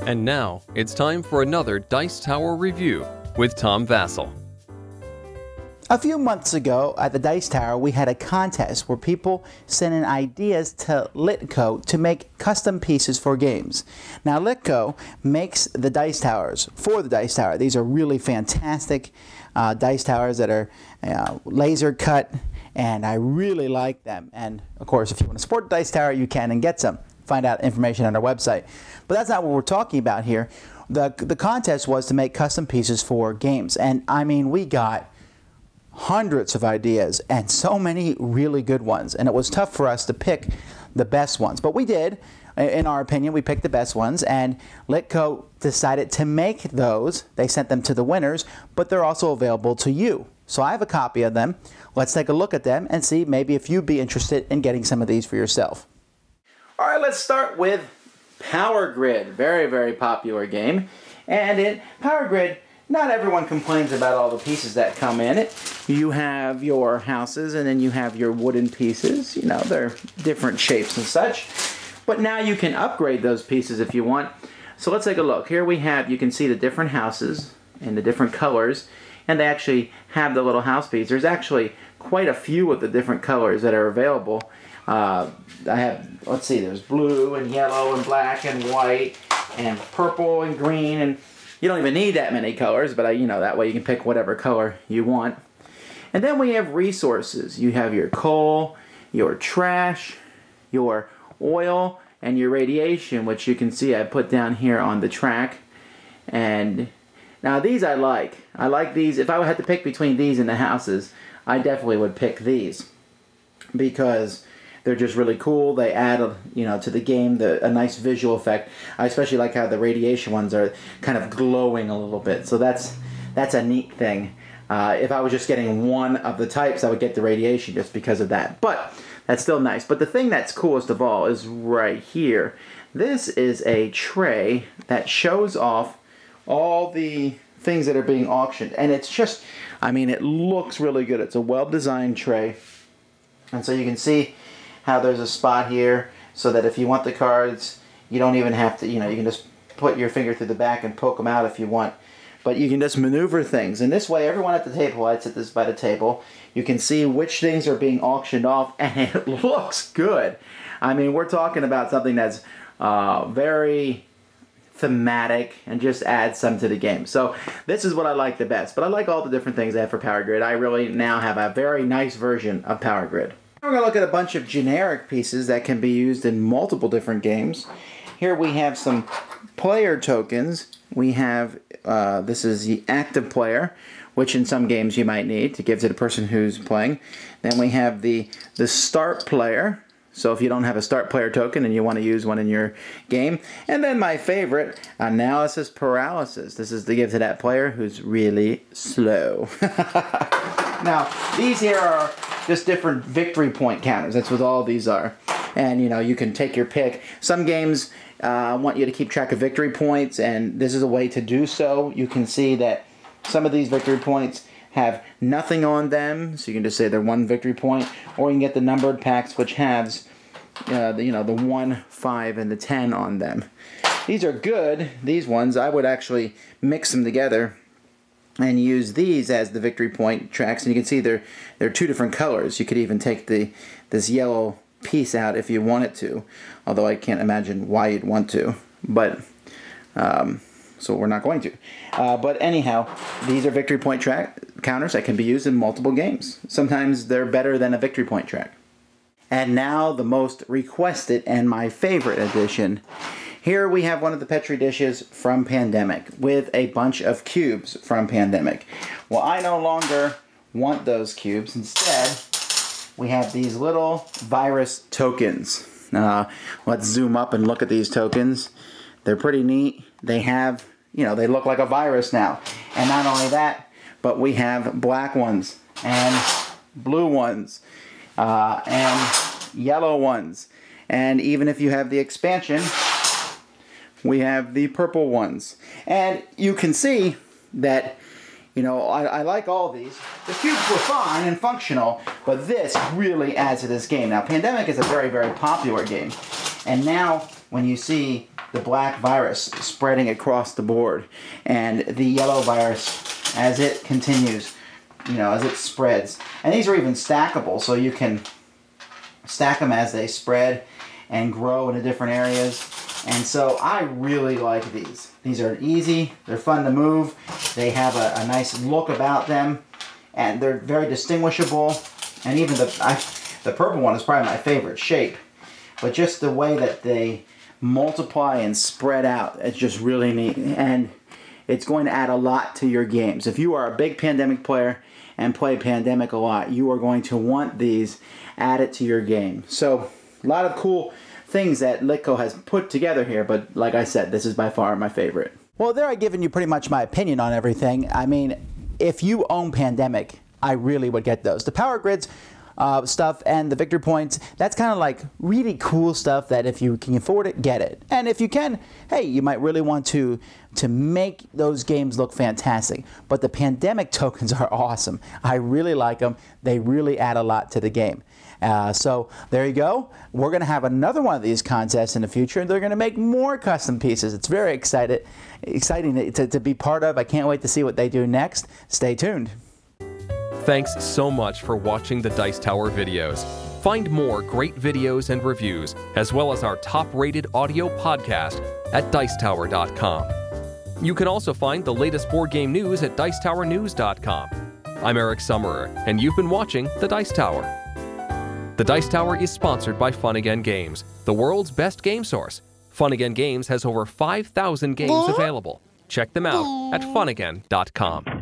And now, it's time for another Dice Tower review with Tom Vasel. A few months ago at the Dice Tower, we had a contest where people sent in ideas to Litko to make custom pieces for games. Now, Litko makes the dice towers for the Dice Tower. These are really fantastic dice towers that are laser cut, and I really like them. And of course, if you want to support the Dice Tower, you can and get some. Find out information on our website. But that's not what we're talking about here. The contest was to make custom pieces for games, and I mean, we got hundreds of ideas and so many really good ones, and it was tough for us to pick the best ones, but we did. In our opinion, we picked the best ones, and Litko decided to make those. They sent them to the winners, but they're also available to you. So I have a copy of them. Let's take a look at them and see maybe if you'd be interested in getting some of these for yourself. All right, let's start with Power Grid. Very, very popular game. And in Power Grid, not everyone complains about all the pieces that come in it. You have your houses, and then you have your wooden pieces. You know, they're different shapes and such. But now you can upgrade those pieces if you want. So let's take a look. Here we have, you can see the different houses and the different colors. And they actually have the little house piece. There's actually quite a few of the different colors that are available. I have, let's see, there's blue and yellow and black and white and purple and green, and you don't even need that many colors, but you know, that way you can pick whatever color you want. And then we have resources. You have your coal, your trash, your oil, and your radiation, which you can see I put down here on the track. And now these I like. I like these. If I had to pick between these and the houses, I definitely would pick these because they're just really cool. They add, you know, to the game a nice visual effect. I especially like how the radiation ones are kind of glowing a little bit. So that's a neat thing. If I was just getting one of the types, I would get the radiation just because of that. But that's still nice. But the thing that's coolest of all is right here. This is a tray that shows off all the things that are being auctioned. And it's just, I mean, it looks really good. It's a well-designed tray. And so you can see how there's a spot here so that if you want the cards, you don't even have to, you know, you can just put your finger through the back and poke them out if you want. But you can just maneuver things. And this way, everyone at the table, I'd sit this by the table, you can see which things are being auctioned off, and it looks good. I mean, we're talking about something that's very thematic and just adds some to the game. So this is what I like the best. But I like all the different things I have for Power Grid. I really now have a very nice version of Power Grid. We're going to look at a bunch of generic pieces that can be used in multiple different games. Here we have some player tokens. We have, this is the active player, which in some games you might need to give to the person who's playing. Then we have the start player. So if you don't have a start player token and you want to use one in your game. And then my favorite, analysis paralysis. This is to give to that player who's really slow. Now, these here are just different victory point counters. That's what all these are. And, you know, you can take your pick. Some games want you to keep track of victory points, and this is a way to do so. You can see that some of these victory points have nothing on them, so you can just say they're 1 victory point, or you can get the numbered packs, which has the 1, 5, and the 10 on them. These are good. These ones, I would actually mix them together and use these as the victory point tracks. And you can see they're 2 different colors. You could even take this yellow piece out if you wanted to, although I can't imagine why you'd want to. But so we're not going to. But anyhow, these are victory point track counters that can be used in multiple games. Sometimes they're better than a victory point track. And now the most requested and my favorite edition. Here we have one of the Petri dishes from Pandemic with a bunch of cubes from Pandemic. Well, I no longer want those cubes. Instead, we have these little virus tokens. Let's zoom up and look at these tokens. They're pretty neat. They have, you know, they look like a virus now. And not only that, but we have black ones and blue ones and yellow ones. And even if you have the expansion, we have the purple ones. And you can see that, you know, I like all these. The cubes were fine and functional, but this really adds to this game. Now, Pandemic is a very, very popular game. And now, when you see the black virus spreading across the board, and the yellow virus as it continues, as it spreads. And these are even stackable, so you can stack them as they spread and grow into different areas. And so I really like these. These are easy, they're fun to move, they have a nice look about them, and they're very distinguishable. And even the purple one is probably my favorite shape. But just the way that they multiply and spread out, it's just really neat. And it's going to add a lot to your games. If you are a big Pandemic player and play Pandemic a lot, you are going to want these added to your game. So a lot of cool things that Litko has put together here, but like I said, this is by far my favorite. Well, there I've given you pretty much my opinion on everything. I mean, if you own Pandemic, I really would get those. The power grids stuff and the victory points, that's kind of like really cool stuff that if you can afford it, get it. And if you can, hey, you might really want to make those games look fantastic. But the Pandemic tokens are awesome. I really like them. They really add a lot to the game. So there you go. We're going to have another one of these contests in the future, and they're going to make more custom pieces. It's very exciting to be part of. I can't wait to see what they do next. Stay tuned. Thanks so much for watching the Dice Tower videos. Find more great videos and reviews, as well as our top-rated audio podcast at Dicetower.com. You can also find the latest board game news at Dicetowernews.com. I'm Eric Summerer, and you've been watching The Dice Tower. The Dice Tower is sponsored by Fun Again Games, the world's best game source. Fun Again Games has over 5,000 games available. Check them out at funagain.com.